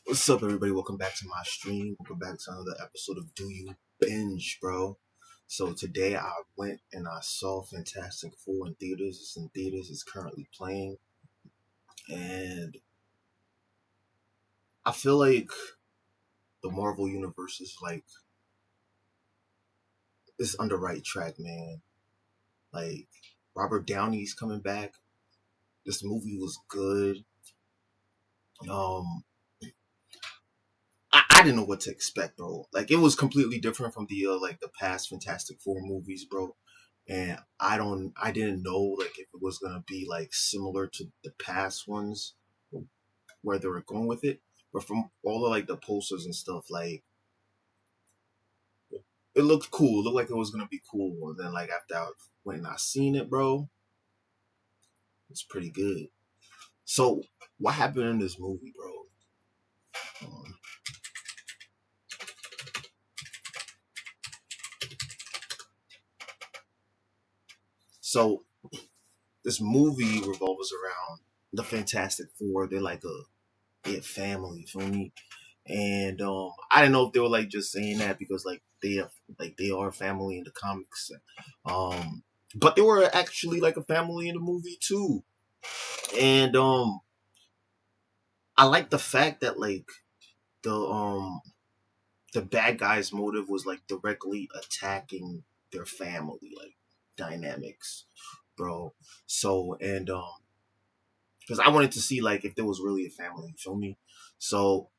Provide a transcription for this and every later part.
What's up, everybody? Welcome back to my stream. Welcome back to another episode of Do You Binge, bro? So today I went and I saw Fantastic Four in theaters. It's in theaters. It's currently playing, and I feel like the Marvel universe is on the right track, man. Like Robert Downey's coming back. This movie was good. Um, I didn't know what to expect, bro. Like it was completely different from the past Fantastic Four movies, bro. And I didn't know like if it was gonna be like similar to the past ones, where they were going with it. But from all of like the posters and stuff, like it looked cool. It looked like it was gonna be cool. And then like after I went and I seen it, bro, it's pretty good. So what happened in this movie, bro? Um, so this movie revolves around the Fantastic Four. They're family, you feel me? And I didn't know if they were like just saying that because they are family in the comics. Um, but they were actually like a family in the movie too. And I like the fact that like the um the bad guy's motive was like directly attacking their family like dynamics, bro. So and because I wanted to see like if there was really a family, you feel me? So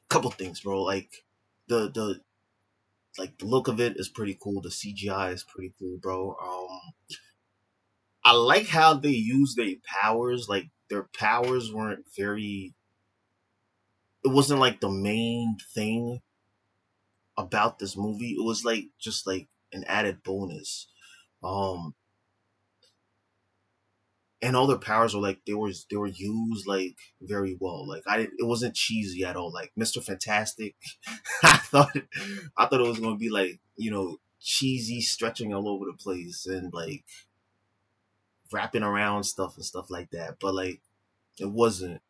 couple things, bro. Like the the look of it is pretty cool. The CGI is pretty cool, bro. I like how they use their powers. Like their powers weren't very. It wasn't like the main thing about this movie. It was like just like an added bonus. Um, and all their powers were like they were used like very well. Like I didn't. It wasn't cheesy at all. Like Mr. Fantastic, I thought it was gonna be like cheesy, stretching all over the place and like wrapping around stuff and stuff like that. But like it wasn't.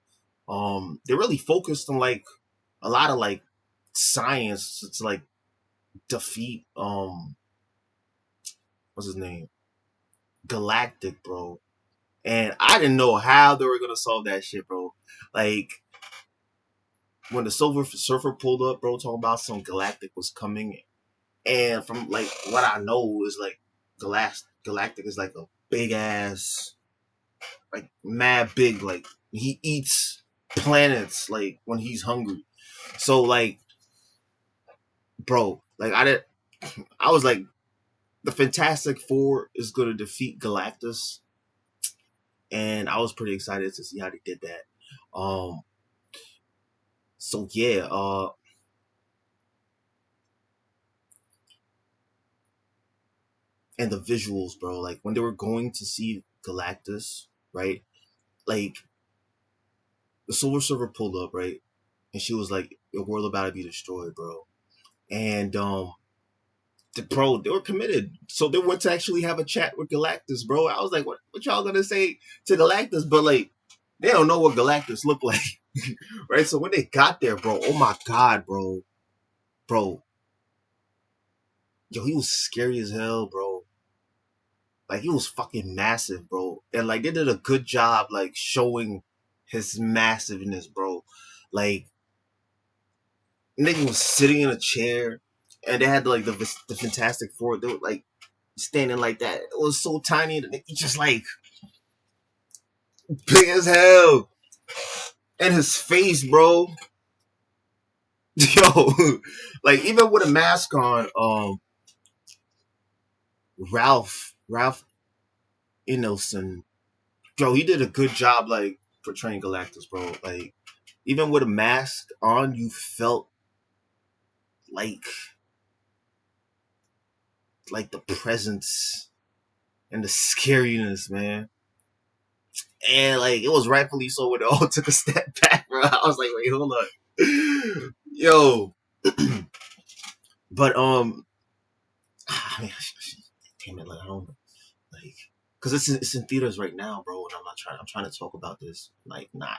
They really focused on like a lot of like science to like defeat what's his name? Galactic, bro. And I didn't know how they were gonna solve that shit, bro. Like when the Silver Surfer pulled up, bro, talking about some Galactic was coming, and from like what I know is like Galactic is like a big ass, like mad big, like he eats planets like when he's hungry. So like, bro, like I was like, the Fantastic Four is gonna defeat Galactus, and I was pretty excited to see how they did that. Um, so yeah, and the visuals, bro, like when they were going to see Galactus, right? Like the Silver Surfer pulled up, right? And she was like, "The world about to be destroyed, bro." And bro, they were committed. So they went to actually have a chat with Galactus, bro. I was like, what y'all gonna say to Galactus? But like, they don't know what Galactus looked like, right? So when they got there, bro, oh my god, bro, yo, he was scary as hell, bro. Like he was fucking massive, bro. And like they did a good job, like showing his massiveness, bro. Like nigga was sitting in a chair, and they had like the Fantastic Four. They were like standing like that. It was so tiny. The nigga just like big as hell, and his face, bro. Yo, like even with a mask on, Ralph Ineson, bro, he did a good job like portraying Galactus, bro. Like even with a mask on, you felt like the presence and the scariness, man. And like it was rightfully so when they all took a step back, bro. I was like, wait, hold on, yo. But I mean, damn it, like I don't like because it's in theaters right now, bro. And I'm trying to talk about this like not.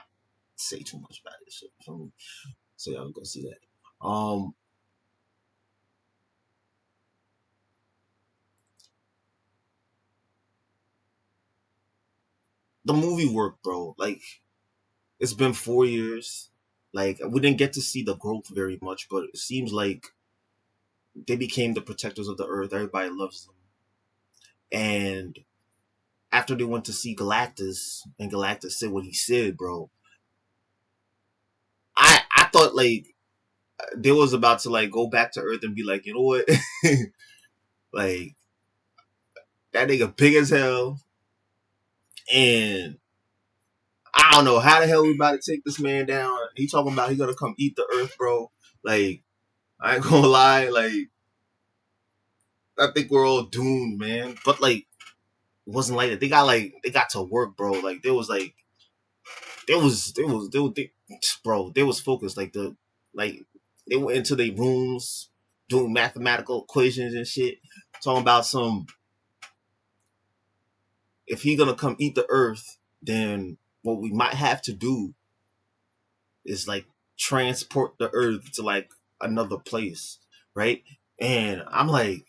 say too much about this shit. So y'all go see that. The movie worked, bro. Like it's been 4 years. Like we didn't get to see the growth very much, but it seems like they became the protectors of the earth. Everybody loves them. And after they went to see Galactus and Galactus said what he said, bro, I thought like they was about to like go back to Earth and be like, you know what, like that nigga big as hell, and I don't know how the hell we about to take this man down. He talking about he gonna come eat the Earth, bro. Like I ain't gonna lie, like I think we're all doomed, man. But like it wasn't like that. They got to work, bro. Like there was like bro, they was focused. Like they went into their rooms doing mathematical equations and shit, talking about some. If he gonna come eat the earth, then what we might have to do is like transport the earth to like another place, right? And I'm like,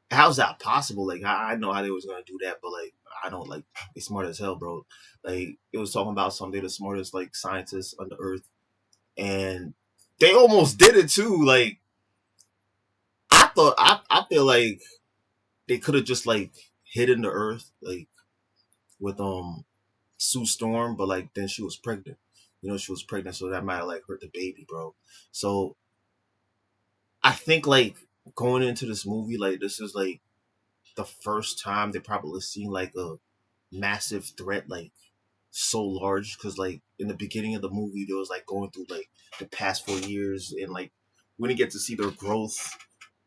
how's that possible? Like I know how they was gonna do that, but like I don't like they smart as hell, bro. Like it was talking about some they the smartest like scientists on the earth, and they almost did it too. Like I feel like they could have just like hidden the earth like with Sue Storm, but like then she was pregnant. You know, she was pregnant, so that might have like hurt the baby, bro. So I think like going into this movie, like this is like the first time they probably seen like a massive threat like so large because like in the beginning of the movie there was like going through like the past 4 years and like we didn't get to see their growth,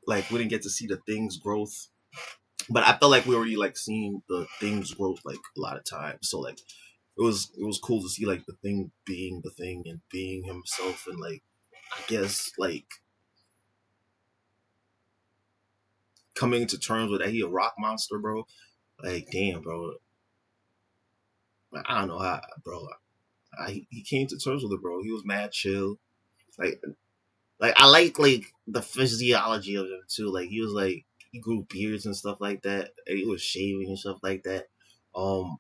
like we didn't get to see the things growth, but I felt like we already like seen the things growth like a lot of times, so like it was cool to see like the thing being the thing and being himself and like I guess like coming to terms with that he a rock monster, bro. Like damn, bro. I don't know how, bro. He came to terms with it, bro. He was mad chill. Like I like the physiology of him too. Like he was like he grew beards and stuff like that. And he was shaving and stuff like that. Um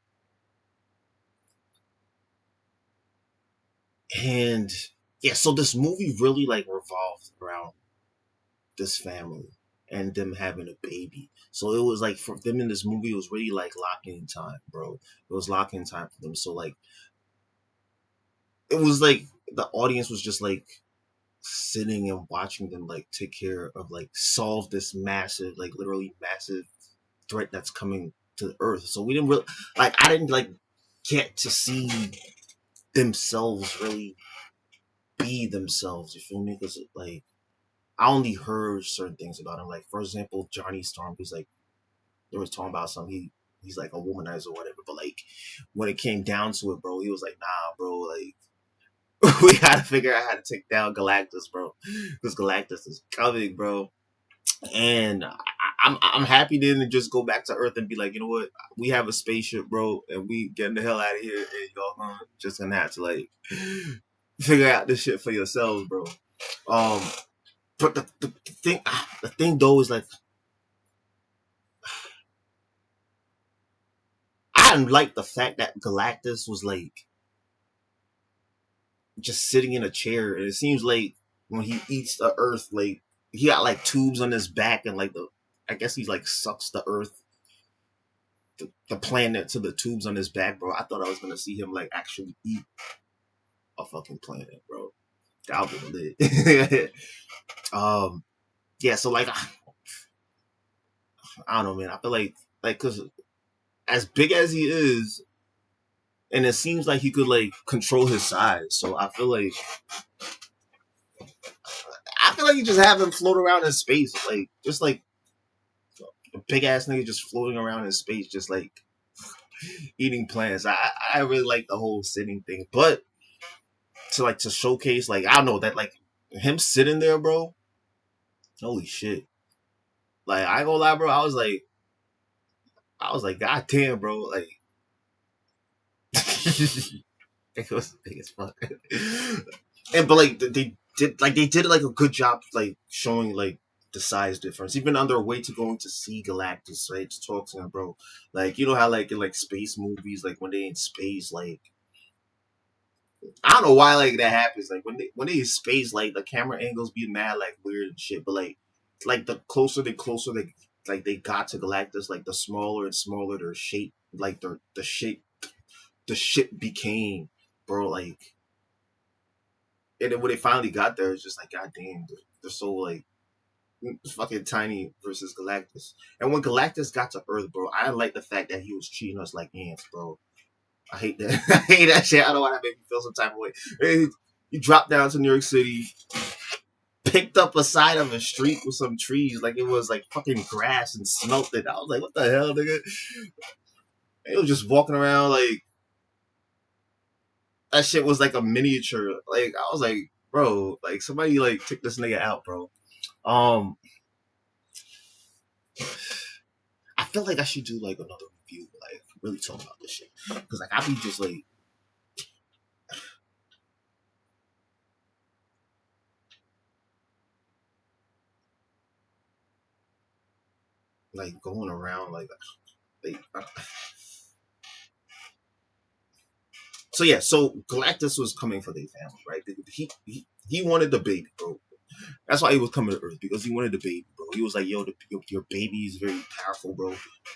and yeah, so this movie really like revolved around this family and them having a baby. So it was like for them in this movie, it was really like locking time, bro. It was locking time for them. So like it was like the audience was just like sitting and watching them like take care of like solve this massive, like literally massive threat that's coming to the earth. So we didn't really like I didn't like get to see themselves really be themselves. You feel me? Because like I only heard certain things about him. Like for example, Johnny Storm, who's like they was talking about something. He's like a womanizer or whatever. But like when it came down to it, bro, he was like, nah, bro, like we gotta figure out how to take down Galactus, bro, because Galactus is coming, bro. And I'm happy they didn't just go back to Earth and be like, you know what, we have a spaceship, bro, and we getting the hell out of here, and y'all just gonna have to like figure out this shit for yourselves, bro. Um, but the thing though is like I didn't like the fact that Galactus was like just sitting in a chair, and it seems like when he eats the Earth, like he got like tubes on his back, and like the I guess he like sucks the Earth, the planet to the tubes on his back, bro. I thought I was gonna see him like actually eat a fucking planet, bro. That would be lit. Yeah. So like, I don't know, man. I feel like because as big as he is, and it seems like he could like control his size. So I feel like you just have him float around in space, like just like a big ass nigga just floating around in space, just like eating plants. I really like the whole sitting thing, but to showcase like I don't know that like him sitting there, bro. Holy shit! Like I ain't gonna lie, bro. I was like, God damn, bro. Like It was big as fuck. And but like they did like a good job like showing like the size difference. Even on their way to going to see Galactus, right? To talk to him, bro. Like you know how like in like space movies, like when they in space, like I don't know why like that happens. Like when they in space, like the camera angles be mad like weird and shit. But like the closer they like they got to Galactus, like the smaller and smaller their shape, like the shape the ship became, bro. Like and then when they finally got there, it's just like god damn, they're so like fucking tiny versus Galactus. And when Galactus got to Earth, bro, I like the fact that he was treating us like ants, bro. I hate that. I hate that shit. I don't know why that made me feel some type of way. Hey, he dropped down to New York City, picked up a side of a street with some trees, like it was like fucking grass and smelt it. I was like, what the hell, nigga? He was just walking around like that shit was like a miniature. Like I was like, bro, like somebody like take this nigga out, bro. Um, I feel like I should do like another review, like really talk about this shit, because like I be just like going around like so yeah, so Galactus was coming for their family, right? He wanted the baby, bro. That's why he was coming to Earth, because he wanted the baby, bro. He was like, yo, your baby is very powerful, bro,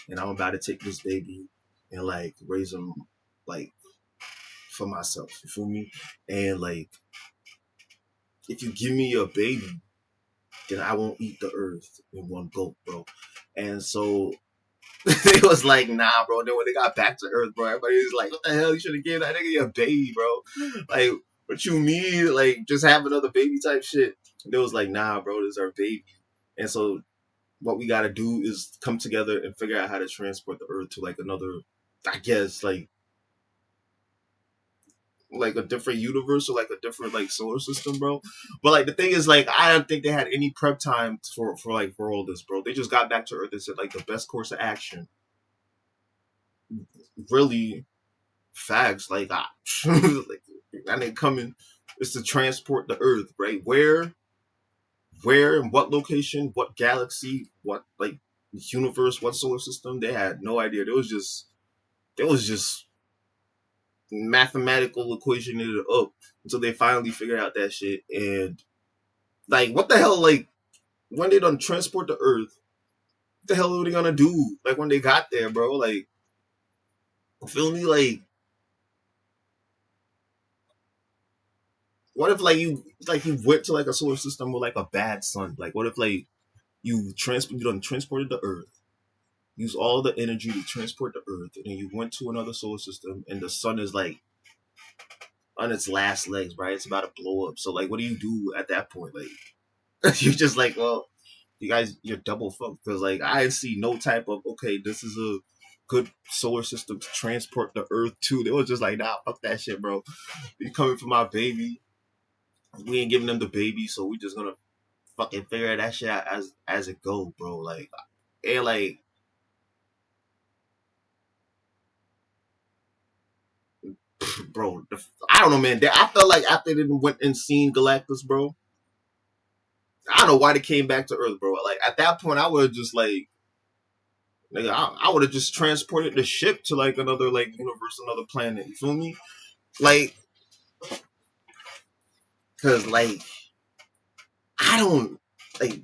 and I'm about to take this baby and like raise him like for myself. You feel me? And like, if you give me a baby, then I won't eat the Earth in one gulp, bro. And so it was like, nah, bro. Then when they got back to Earth, bro, everybody was like, what the hell? You should have given that nigga your baby, bro. Like, what you mean? Like, just have another baby type shit. And they was like, nah, bro, this is our baby. And so what we gotta do is come together and figure out how to transport the Earth to like another, I guess, like a different universe or like a different like solar system, bro. But like the thing is, like I don't think they had any prep time for all this, bro. They just got back to Earth and said like the best course of action, really facts, like like and they coming is to transport the Earth, right? Where and what location, what galaxy, what like universe, what solar system? They had no idea. There was just mathematical equation it up until they finally figured out that shit. And like, what the hell? Like, when they done transport the Earth, what the hell are they gonna do? Like when they got there, bro. Like, feel me? What if like you went to like a solar system with like a bad sun? Like, what if like you done transported the Earth, use all the energy to transport the Earth, and then you went to another solar system, and the sun is like on its last legs, right? It's about to blow up. So like, what do you do at that point? Like, you're just like, well, you're double fucked, because like I see no type of okay, this is a good solar system to transport the Earth to. They was just like, nah, fuck that shit, bro. You coming for my baby? We ain't giving them the baby, so we just gonna fucking figure that shit out as it go, bro. Like, and like, bro, I don't know, man. I felt like after they went and seen Galactus, bro, I don't know why they came back to Earth, bro. Like at that point, I would have just like, nigga, I would have just transported the ship to like another like universe, another planet. You feel me? Like, cause like I don't like.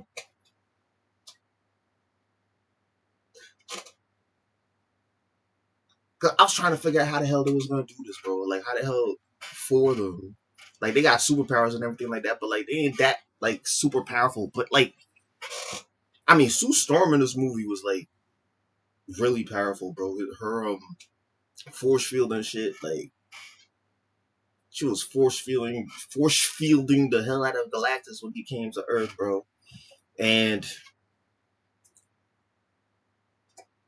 'Cause I was trying to figure out how the hell they was gonna do this, bro. Like how the hell for them? Like they got superpowers and everything like that, but like they ain't that like super powerful. But like, I mean, Sue Storm in this movie was like really powerful, bro. Her force field and shit, like she was force fielding the hell out of Galactus when he came to Earth, bro. And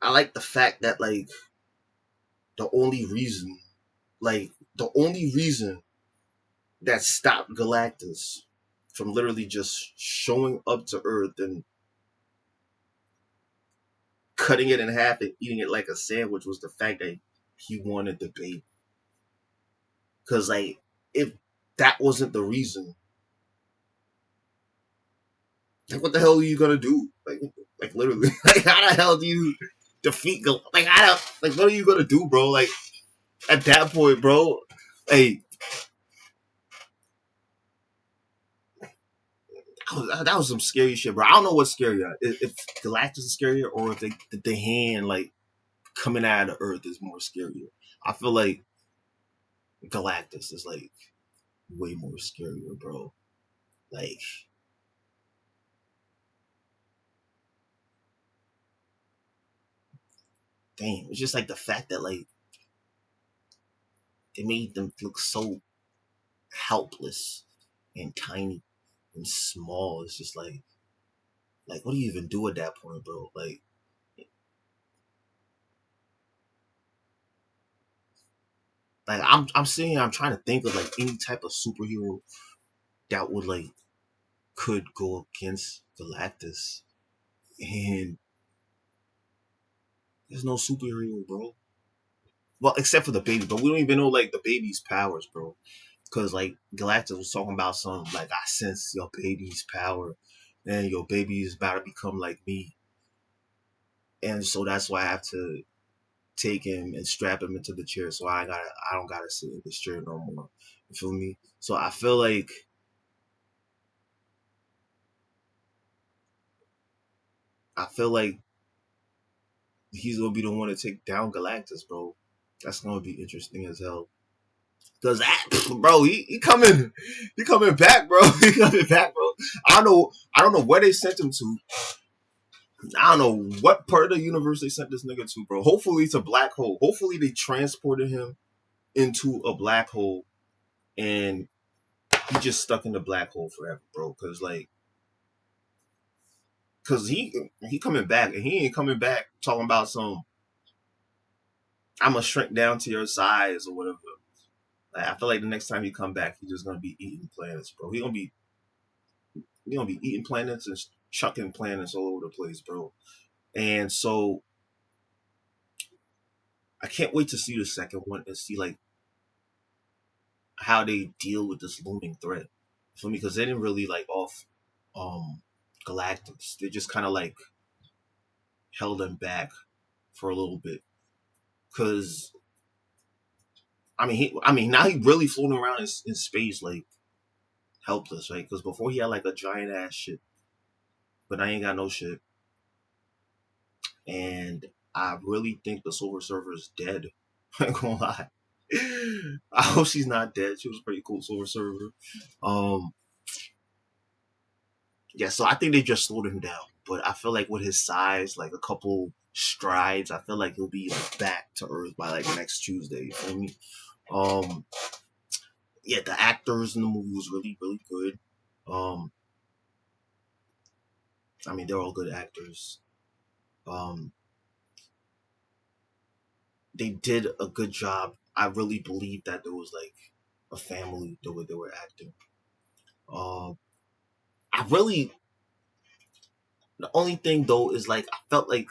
I like the fact that the only reason, the only reason that stopped Galactus from literally just showing up to Earth and cutting it in half and eating it like a sandwich was the fact that he wanted the baby. Cause like if that wasn't the reason, like what the hell are you gonna do? Like literally, like how the hell do you defeat like I don't like what are you gonna do, bro? Like at that point, bro, hey, that was some scary shit, bro. I don't know what's scarier, if Galactus is scarier or if the hand like coming out of the Earth is more scarier. I feel like Galactus is like way more scarier, bro. Like, damn, it's just like the fact that like they made them look so helpless and tiny and small. It's just like what do you even do at that point, bro? Like I'm trying to think of like any type of superhero that would like could go against Galactus, and there's no superhero, bro. Well, except for the baby, but we don't even know like the baby's powers, bro. Cause like Galactus was talking about something like I sense your baby's power, and your baby is about to become like me, and so that's why I have to take him and strap him into the chair, so I don't gotta sit in this chair no more. You feel me? So I feel like he's gonna be the one to take down Galactus, bro. That's gonna be interesting as hell. Cause that, bro, he coming back, bro. He coming back, bro. I don't know where they sent him to. I don't know what part of the universe they sent this nigga to, bro. Hopefully it's a black hole. Hopefully they transported him into a black hole and he just stuck in the black hole forever, bro. Cause he coming back and he ain't coming back talking about some I'm gonna shrink down to your size or whatever. Like, I feel like the next time he come back, he's just gonna be eating planets, bro. He gonna be eating planets and chucking planets all over the place, bro. And so I can't wait to see the second one and see like how they deal with this looming threat. For me, because they didn't really like off um Galactus. They just kind of like held him back for a little bit. Cause I mean now he really floating around in space like helpless, right? Because before he had like a giant ass ship, but I ain't got no ship, and I really think the Silver Surfer is dead. I ain't gonna lie. I hope she's not dead. She was a pretty cool Silver Surfer. Um, yeah, so I think they just slowed him down. But I feel like with his size, like a couple strides, I feel like he'll be like back to Earth by like next Tuesday. You feel me? Um, yeah, the actors in the movie was really, really good. Um, I mean, they're all good actors. Um, they did a good job. I really believe that there was like a family the way they were acting. Um, I really the only thing though is like I felt like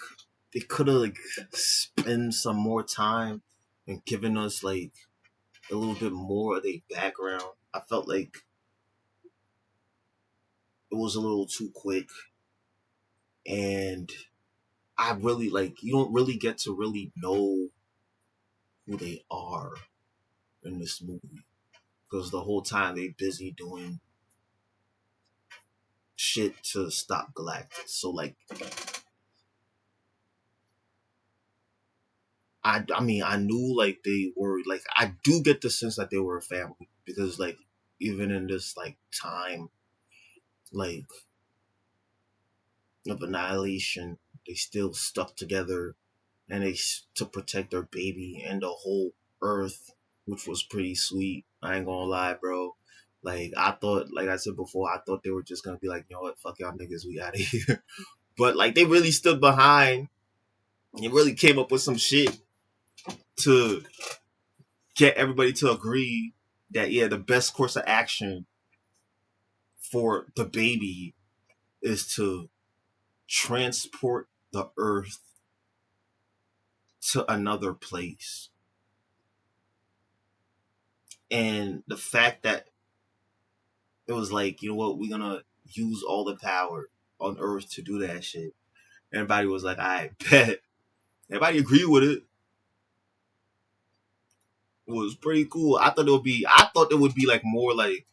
they could have like spent some more time and given us like a little bit more of their background. I felt like it was a little too quick, and I really like you don't really get to really know who they are in this movie because the whole time they busy doing shit to stop Galactus. So like I mean I knew like they were like I do get the sense that they were a family because like even in this like time like of annihilation they still stuck together and to protect their baby and the whole Earth, which was pretty sweet. I ain't gonna lie, bro. Like I thought, like I said before, I thought they were just gonna be like, you know what, fuck y'all niggas, we out of here. But like they really stood behind and really came up with some shit to get everybody to agree that yeah, the best course of action for the baby is to transport the Earth to another place. And the fact that it was like, you know what, we're gonna use all the power on Earth to do that shit. Everybody was like, I bet. Everybody agreed with it. It was pretty cool. I thought it would be like more like,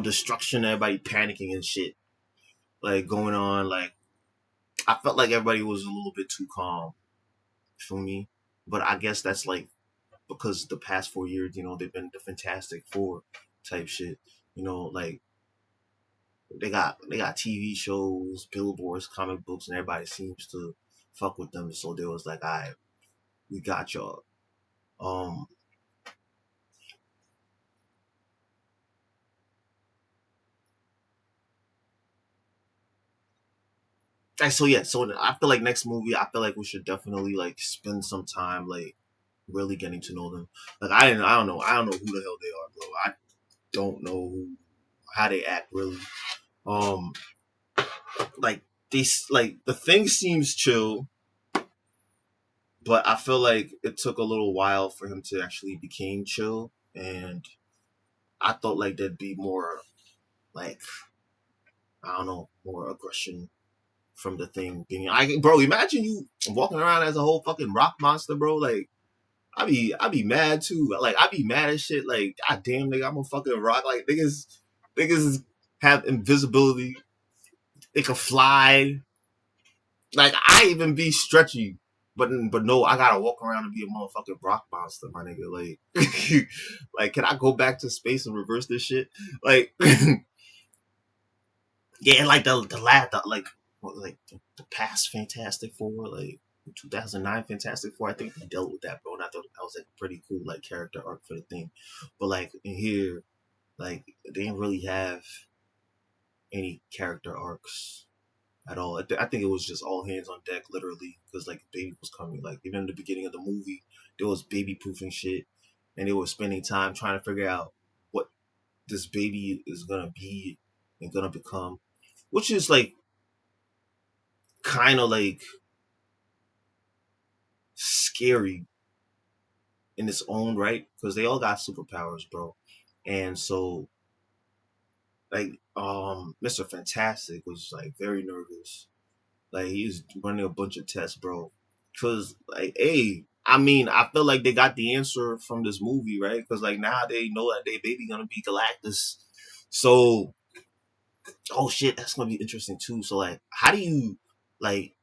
destruction, everybody panicking and shit. Like going on, like I felt like everybody was a little bit too calm for me. But I guess that's like because the past 4 years, they've been the Fantastic Four type shit. Like they got TV shows, billboards, comic books, and everybody seems to fuck with them. So they was like, all right, we got y'all. Um, and so yeah, so I feel like next movie, I feel like we should definitely like spend some time like really getting to know them. Like I don't know who the hell they are, bro. I don't know how they act really. Um, like like the thing seems chill, but I feel like it took a little while for him to actually become chill, and I thought like there'd be more like I don't know more aggression from the thing. Bro, imagine you walking around as a whole fucking rock monster, bro. Like I be mad too. Like I be mad as shit. Like god damn nigga, I'm a fucking rock. Like niggas have invisibility. They can fly. Like I even be stretchy. But no, I gotta walk around and be a motherfucking rock monster, my nigga. Like, like, can I go back to space and reverse this shit? Like, yeah, like the last, like, the past Fantastic Four, like 2009 Fantastic Four. I think they dealt with that, bro. And I thought that was like a pretty cool like character arc for the thing. But like in here, like they didn't really have any character arcs at all. I think it was just all hands on deck, literally, because like baby was coming. Like even in the beginning of the movie, there was baby proofing shit, and they were spending time trying to figure out what this baby is gonna be and gonna become, which is like kind of like scary in its own right because they all got superpowers, bro. And so like Mr. Fantastic was like very nervous. Like he was running a bunch of tests, bro. Cause like, hey, I mean, I feel like they got the answer from this movie, right? Cause like now they know that they baby gonna be Galactus. So, oh shit, that's gonna be interesting too. So like, like,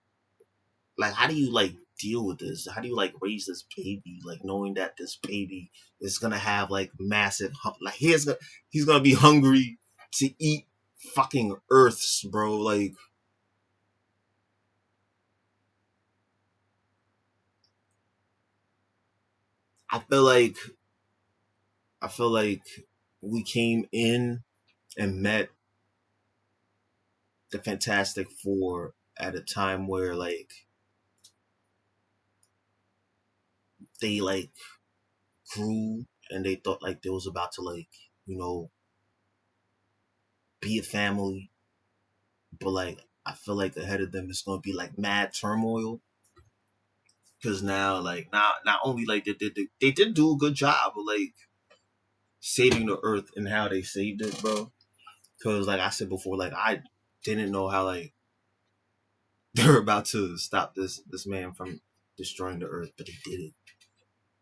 how do you like deal with this? How do you like raise this baby, like knowing that this baby is gonna have like massive, like he's gonna be hungry to eat fucking Earths, bro. Like, I feel like I feel like we came in and met the Fantastic Four at a time where like they like grew and they thought like they was about to like you know be a family, but like I feel like ahead of them it's gonna be like mad turmoil because now like not only like they did do a good job of like saving the Earth and how they saved it, bro. Because like I said before, like I didn't know how like they're about to stop this man from destroying the Earth, but they did it.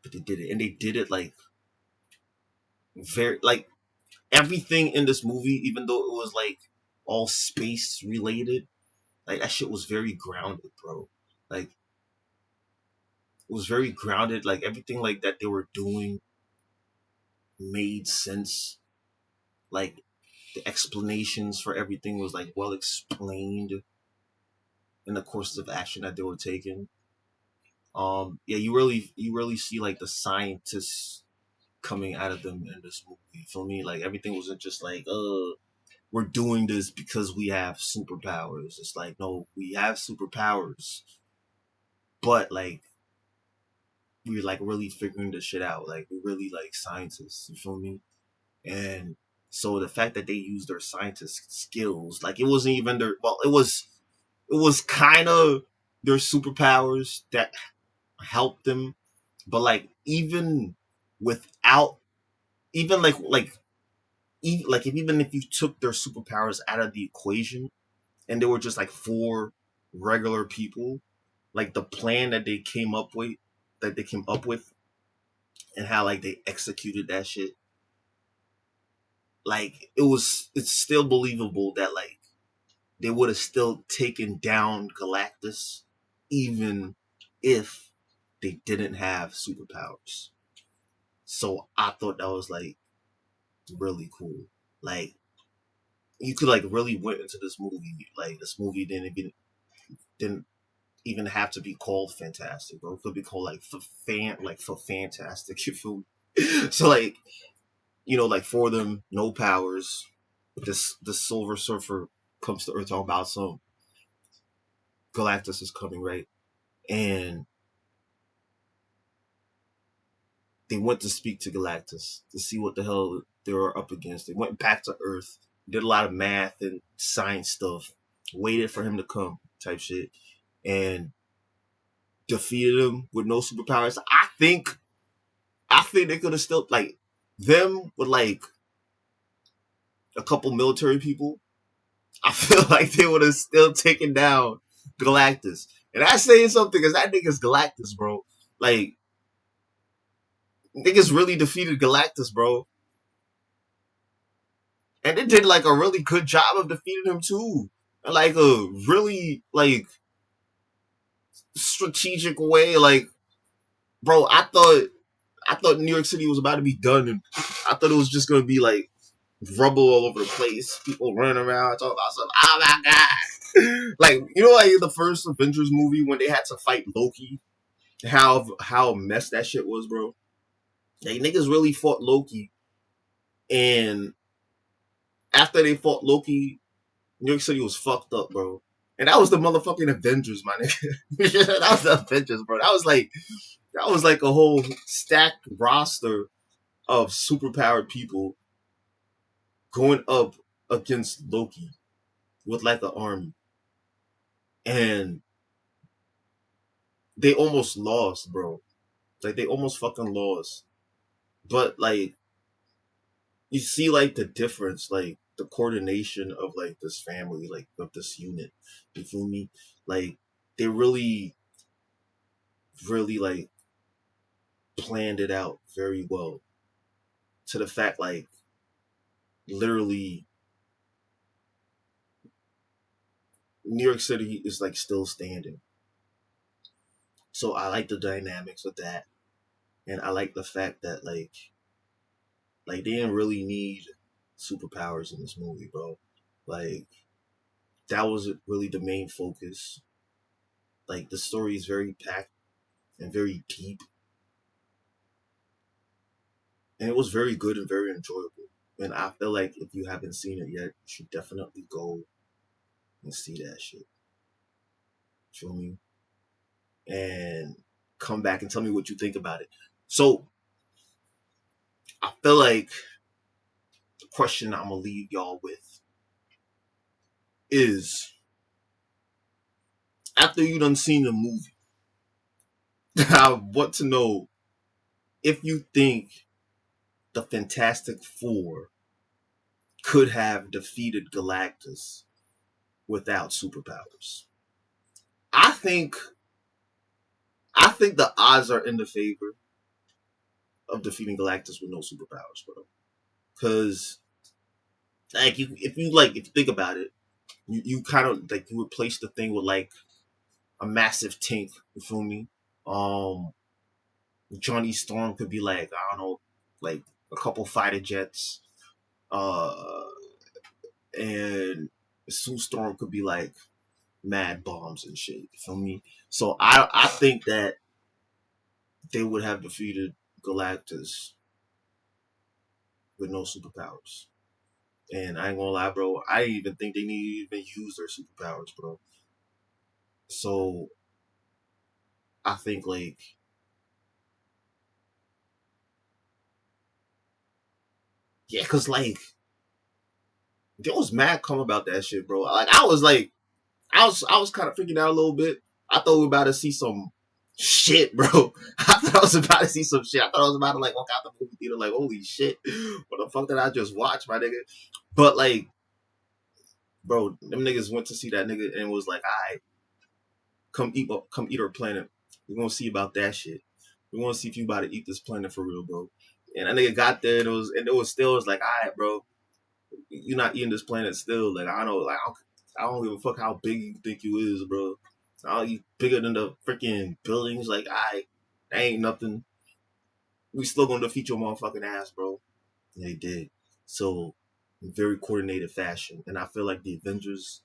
But they did it, and they did it like very like everything in this movie, even though it was like all space related, like that shit was very grounded, bro. Like it was very grounded. Like everything like that they were doing made sense. Like the explanations for everything was like well explained in the courses of action that they were taking. Yeah, you really see like the scientists coming out of them in this movie. You feel me? Like everything wasn't just like, we're doing this because we have superpowers. It's like, no, we have superpowers, but like we're like really figuring this shit out. Like we're really like scientists. You feel me? And so the fact that they used their scientist skills, like it wasn't even their well, it was kind of their superpowers that helped them, but like even without even if you took their superpowers out of the equation and they were just like four regular people, like the plan that they came up with, and how like they executed that shit, like it's still believable that like they would have still taken down Galactus, even if they didn't have superpowers. So I thought that was like really cool. Like you could like really went into this movie. Like this movie didn't even have to be called fantastic, bro. It could be called like for fantastic. You feel me? So like like for them, no powers. The Silver Surfer comes to Earth talking about some Galactus is coming, right? And they went to speak to Galactus to see what the hell they were up against. They went back to Earth, did a lot of math and science stuff, waited for him to come, type shit, and defeated him with no superpowers. I think they could have still like them with like a couple military people. I feel like they would have still taken down Galactus. And that's saying something because that nigga's Galactus, bro. Like niggas really defeated Galactus, bro. And they did like a really good job of defeating him too. And like a really like strategic way. Like, bro, I thought New York City was about to be done, and I thought it was just gonna be like rubble all over the place, people running around talking about something. Oh my god! Like like in the first Avengers movie when they had to fight Loki, how messed that shit was, bro. Like niggas really fought Loki, and after they fought Loki, New York City was fucked up, bro. And that was the motherfucking Avengers, my nigga. That was the Avengers, bro. That was like a whole stacked roster of superpowered people going up against Loki with like an army. And they almost lost, bro. Like they almost fucking lost. But like you see like the difference, like the coordination of like this family, like of this unit. You feel me? Like they really, really like planned it out very well. To the fact like literally New York City is like still standing. So I like the dynamics of that. And I like the fact that like they didn't really need superpowers in this movie, bro. Like that was really the main focus. Like the story is very packed and very deep, and it was very good and very enjoyable. And I feel like if you haven't seen it yet, you should definitely go and see that shit. Feel me? And come back and tell me what you think about it. So I feel like the question I'm gonna leave y'all with is after you done seen the movie, I want to know if you think the Fantastic Four could have defeated Galactus without superpowers. I think I think the odds are in the favor of defeating Galactus with no superpowers, bro. Because like if you think about it, you kind of like you replace the thing with like a massive tank. You feel me? Um, Johnny Storm could be like I don't know, like a couple fighter jets. Uh, and Sue Storm could be like mad bombs and shit. You feel me? So I think that they would have defeated Galactus with no superpowers. And I ain't gonna lie, bro. I didn't even think they need to even use their superpowers, bro. So I think like yeah, cause like there was mad come about that shit, bro. Like I was kind of freaking out a little bit. I thought we were about to see some. Shit, bro. I thought I was about to see some shit. I thought I was about to like walk out the movie theater like, holy shit. What the fuck did I just watch, my nigga? But like, bro, them niggas went to see that nigga and was like, all right, come eat our planet. We're gonna see about that shit. We're gonna see if you about to eat this planet for real, bro. And that nigga got there and it was still like, all right, bro, you're not eating this planet still. Like I know, like I don't give a fuck how big you think you is, bro. You bigger than the freaking buildings. Like that ain't nothing. We still gonna defeat your motherfucking ass, bro. And they did. So in very coordinated fashion. And I feel like the Avengers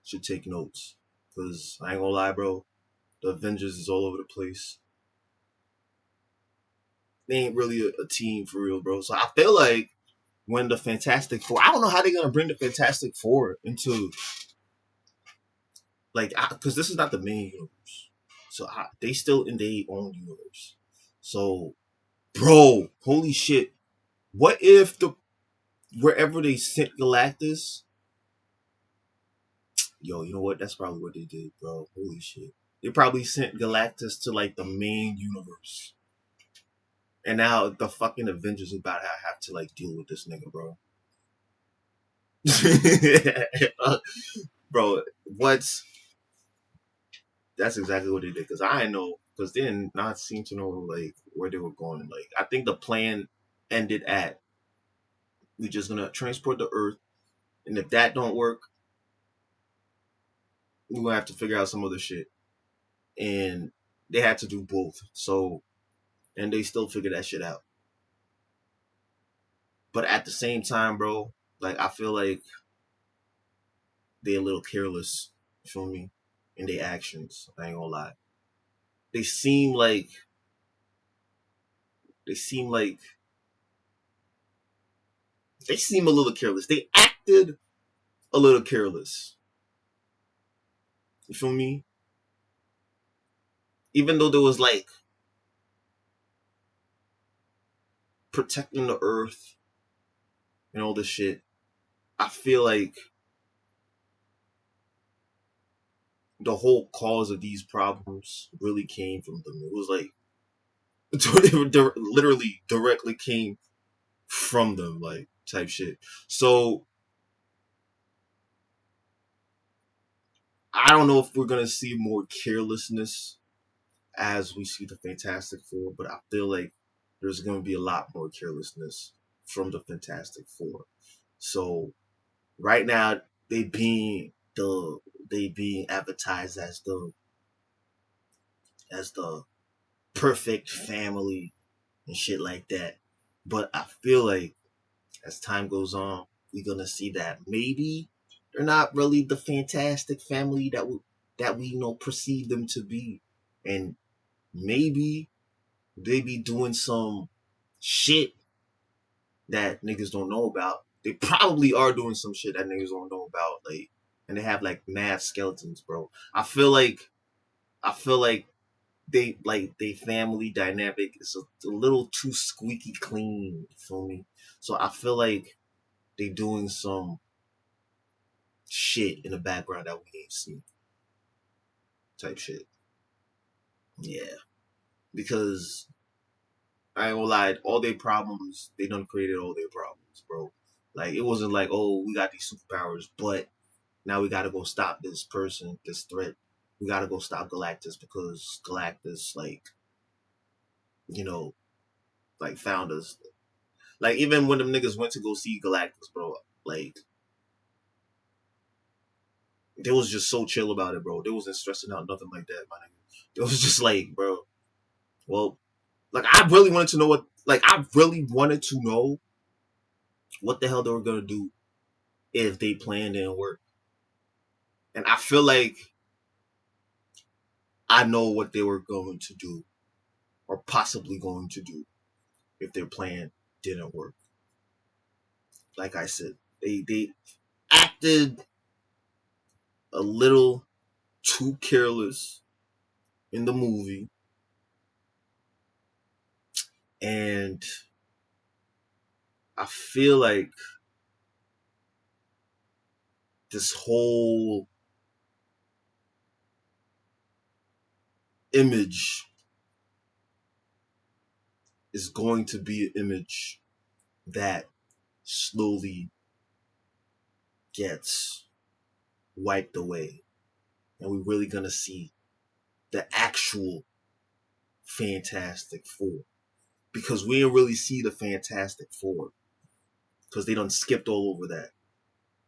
should take notes. Cause I ain't gonna lie, bro. The Avengers is all over the place. They ain't really a team for real, bro. So I feel like when the Fantastic Four, I don't know how they're gonna bring the Fantastic Four into like, because this is not the main universe, so they still in their own universe. So, bro, holy shit! What if wherever they sent Galactus, yo, you know what? That's probably what they did, bro. Holy shit! They probably sent Galactus to like the main universe, and now the fucking Avengers about to have to like deal with this nigga, bro. Bro, what's that's exactly what they did because I know because they did not seem to know like where they were going. Like I think the plan ended at we just gonna transport the Earth, and if that don't work, we're gonna have to figure out some other shit. And they had to do both. So and they still figured that shit out. But at the same time, bro, like I feel like they a little careless. You feel me? In their actions. I ain't gonna lie. They seem like they seem like they seem a little careless. They acted a little careless. You feel me? Even though there was like protecting the earth and all this shit, I feel like the whole cause of these problems really came from them. It was like it literally directly came from them, like type shit. So I don't know if we're gonna see more carelessness as we see the Fantastic Four, but I feel like there's gonna be a lot more carelessness from the Fantastic Four. So right now they being the they being advertised as the perfect family and shit like that. But I feel like as time goes on, we're gonna see that maybe they're not really the fantastic family that we perceive them to be, and maybe they be doing some shit that niggas don't know about. They probably are doing some shit that niggas don't know about, like, and they have like mad skeletons, bro. I feel like they family dynamic is a little too squeaky clean. You feel me? So I feel like they doing some shit in the background that we ain't seen, type shit. Yeah, because I ain't gonna lie, all their problems they done created all their problems, bro. Like it wasn't like, oh, we got these superpowers, but now we gotta go stop this person, this threat. We gotta go stop Galactus because Galactus, like, you know, like found us. Like even when them niggas went to go see Galactus, bro, like they was just so chill about it, bro. They wasn't stressing out nothing like that, my nigga. It was just like, bro, well, like I really wanted to know what the hell they were gonna do if they plan didn't work. And I feel like I know what they were going to do or possibly going to do if their plan didn't work. Like I said, they acted a little too careless in the movie, and I feel like this whole image is going to be an image that slowly gets wiped away. And we're really going to see the actual Fantastic Four. Because we didn't really see the Fantastic Four. Because they done skipped all over that.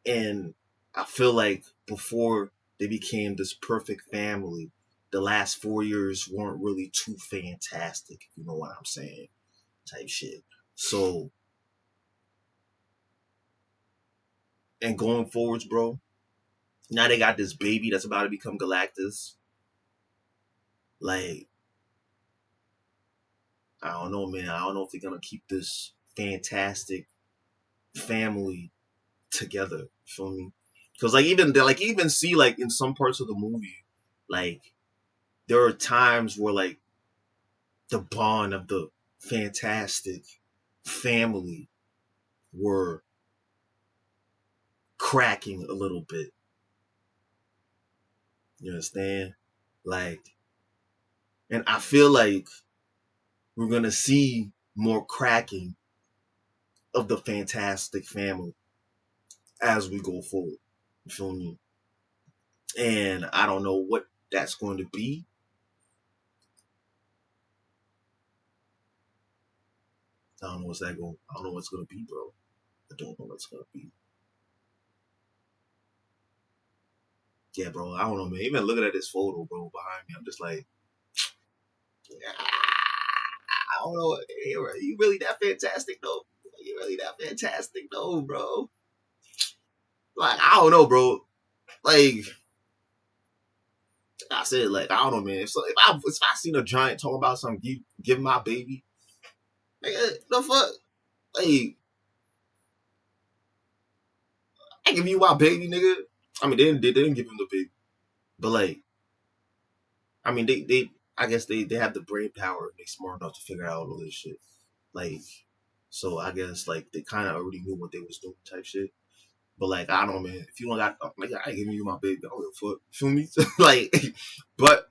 And I feel like before they became this perfect family, the last 4 years weren't really too fantastic, if you know what I'm saying, type shit. So, and going forwards, bro, now they got this baby that's about to become Galactus. Like, I don't know, man. I don't know if they're gonna keep this fantastic family together. You feel me? Because even see like in some parts of the movie, like there are times where like the bond of the fantastic family were cracking a little bit. You understand? Like, and I feel like we're gonna see more cracking of the fantastic family as we go forward. You feel me? And I don't know what that's going to be. I don't know what's that going. I don't know what's gonna be, bro. I don't know what's gonna be. Yeah, bro. I don't know, man. Even looking at this photo, bro, behind me, I'm just like, I don't know. You really that fantastic, though? You really that fantastic, though, bro? Like, I don't know, bro. Like I said, like I don't know, man. If I seen a giant talk about something, give my baby, nigga, the fuck, like I give you my baby, nigga. I mean, they didn't give him the baby, but like, I mean, I guess they have the brain power. They smart enough to figure out all this shit. Like, so I guess like they kind of already knew what they was doing, type shit. But like, I don't know, man. If you don't got like, I ain't giving you my baby. I don't give a fuck. Feel me? Like, but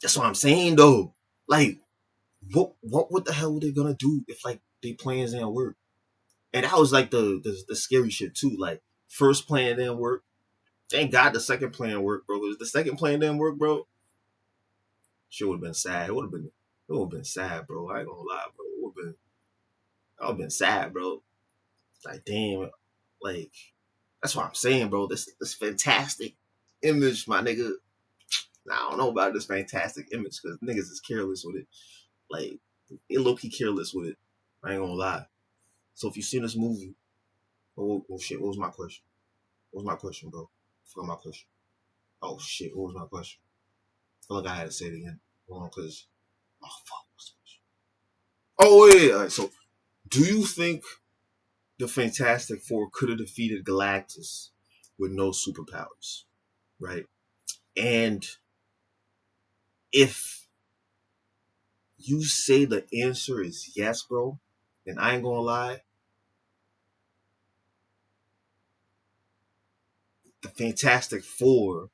that's what I'm saying though. Like, what the hell were they gonna do if like they plans didn't work? And that was like the scary shit too. Like, first plan didn't work. Thank God the second plan worked, bro. Because the second plan didn't work, bro. Shit would have been sad. It would have been sad, bro. I ain't gonna lie, bro. It would have been sad, bro. Like, damn, like that's what I'm saying, bro. This fantastic image, my nigga. Now, I don't know about this fantastic image because niggas is careless with it. Like, they low key careless with it. I ain't gonna lie. So if you seen this movie, oh shit, what was my question? What was my question, bro? I forgot my question. Oh shit, what was my question? I feel like I had to say it again. Hold on, cause oh fuck, what's the question? Oh yeah. All right, so do you think the Fantastic Four could have defeated Galactus with no superpowers? Right? And if you say the answer is yes, bro, then I ain't gonna lie, the Fantastic Four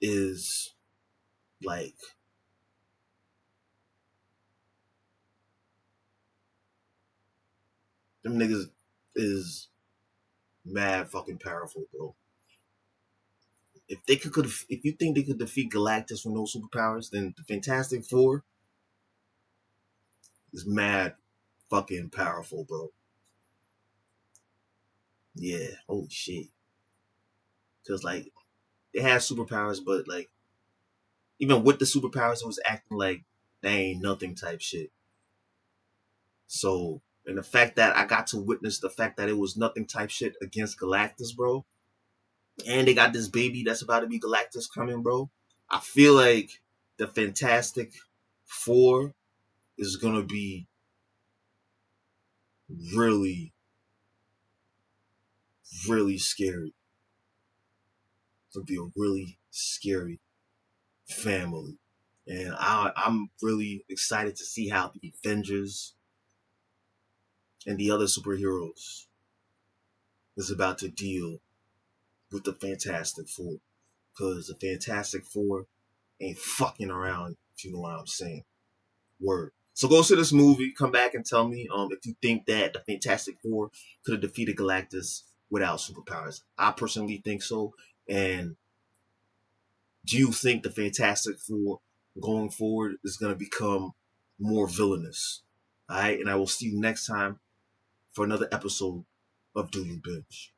is like them niggas is mad fucking powerful, bro. If you think they could defeat Galactus with no superpowers, then the Fantastic Four is mad fucking powerful, bro. Yeah, holy shit. Cause like they had superpowers, but like even with the superpowers, it was acting like they ain't nothing type shit. So, and the fact that I got to witness the fact that it was nothing type shit against Galactus, bro, and they got this baby that's about to be Galactus coming, bro. I feel like the Fantastic Four is gonna be really, really scary. It's gonna be a really scary family, and I'm really excited to see how the Avengers and the other superheroes is about to deal with the Fantastic Four, because the Fantastic Four ain't fucking around if you know what I'm saying. Word. So go see this movie. Come back and tell me if you think that the Fantastic Four could have defeated Galactus without superpowers. I personally think so. And do you think the Fantastic Four going forward is going to become more villainous? All right. And I will see you next time for another episode of Do You Binge?